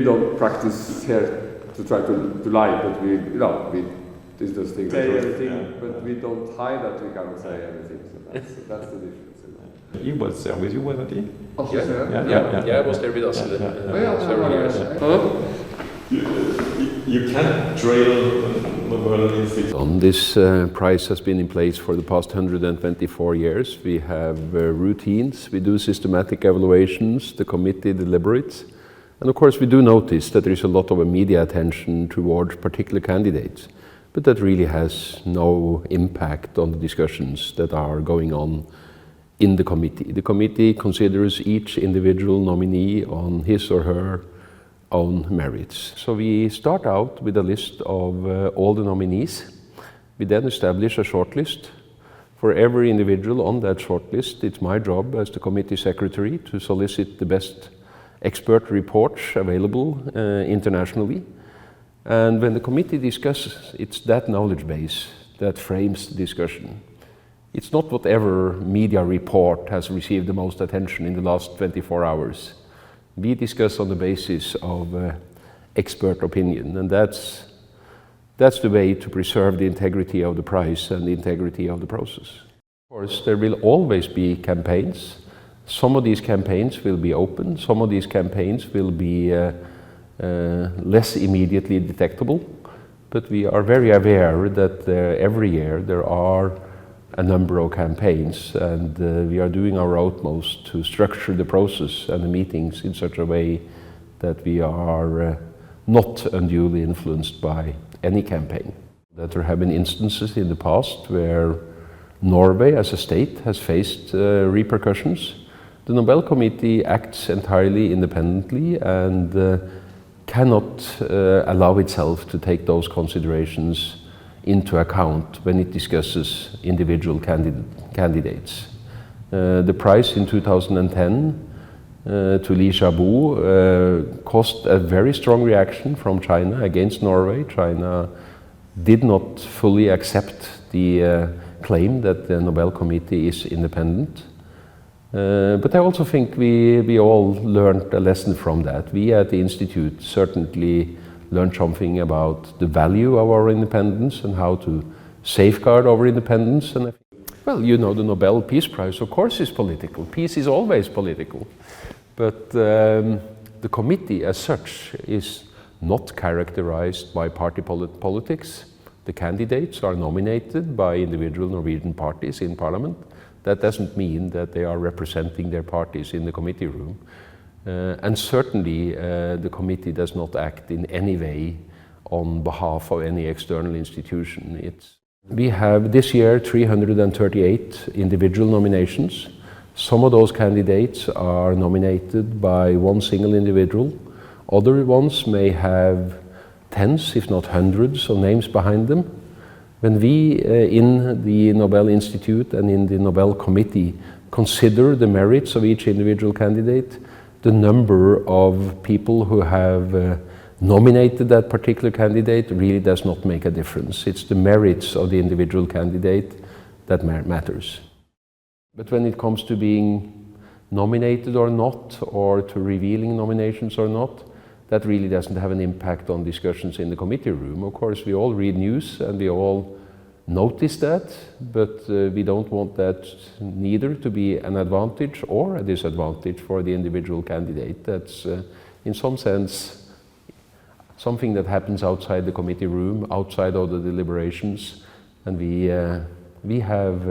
we don't practice here to try to lie, but we this does things say everything, but we don't hide that we cannot say everything. So that's the difference. You was there with you, wasn't he? Yeah, I was there with us several years. You can't drill Nobel Institute. This prize has been in place for the past 124 years. We have routines, we do systematic evaluations, the committee deliberates, and of course we do notice that there is a lot of media attention towards particular candidates, but that really has no impact on the discussions that are going on in the committee. The committee considers each individual nominee on his or her own merits. So we start out with a list of all the nominees. We then establish a shortlist. For every individual on that shortlist, it's my job as the committee secretary to solicit the best expert reports available internationally. And when the committee discusses, it's that knowledge base that frames the discussion. It's not whatever media report has received the most attention in the last 24 hours. We discuss on the basis of expert opinion, and that's the way to preserve the integrity of the prize and the integrity of the process. Of course, there will always be campaigns. Some of these campaigns will be open, some of these campaigns will be less immediately detectable, but we are very aware that every year there are a number of campaigns, and we are doing our utmost to structure the process and the meetings in such a way that we are not unduly influenced by any campaign. That there have been instances in the past where Norway as a state has faced repercussions. The Nobel Committee acts entirely independently and cannot allow itself to take those considerations into account when it discusses individual candidates. The prize in 2010 to Li Xiaobo caused a very strong reaction from China against Norway. China did not fully accept the claim that the Nobel Committee is independent. But I also think we all learned a lesson from that. We at the Institute certainly learned something about the value of our independence and how to safeguard our independence. And well, you know, the Nobel Peace Prize, of course, is political. Peace is always political. But the committee as such is not characterized by party politics. The candidates are nominated by individual Norwegian parties in parliament. That doesn't mean that they are representing their parties in the committee room. And certainly the committee does not act in any way on behalf of any external institution. We have this year 338 individual nominations. Some of those candidates are nominated by one single individual. Other ones may have tens, if not hundreds, of names behind them. When we in the Nobel Institute and in the Nobel Committee consider the merits of each individual candidate, the number of people who have nominated that particular candidate really does not make a difference. It's the merits of the individual candidate that matters. But when it comes to being nominated or not, or to revealing nominations or not, that really doesn't have an impact on discussions in the committee room. Of course, we all read news and we all notice that, but we don't want that neither to be an advantage or a disadvantage for the individual candidate. That's in some sense something that happens outside the committee room, outside of the deliberations, and we have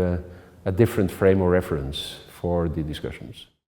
a different frame of reference for the discussions.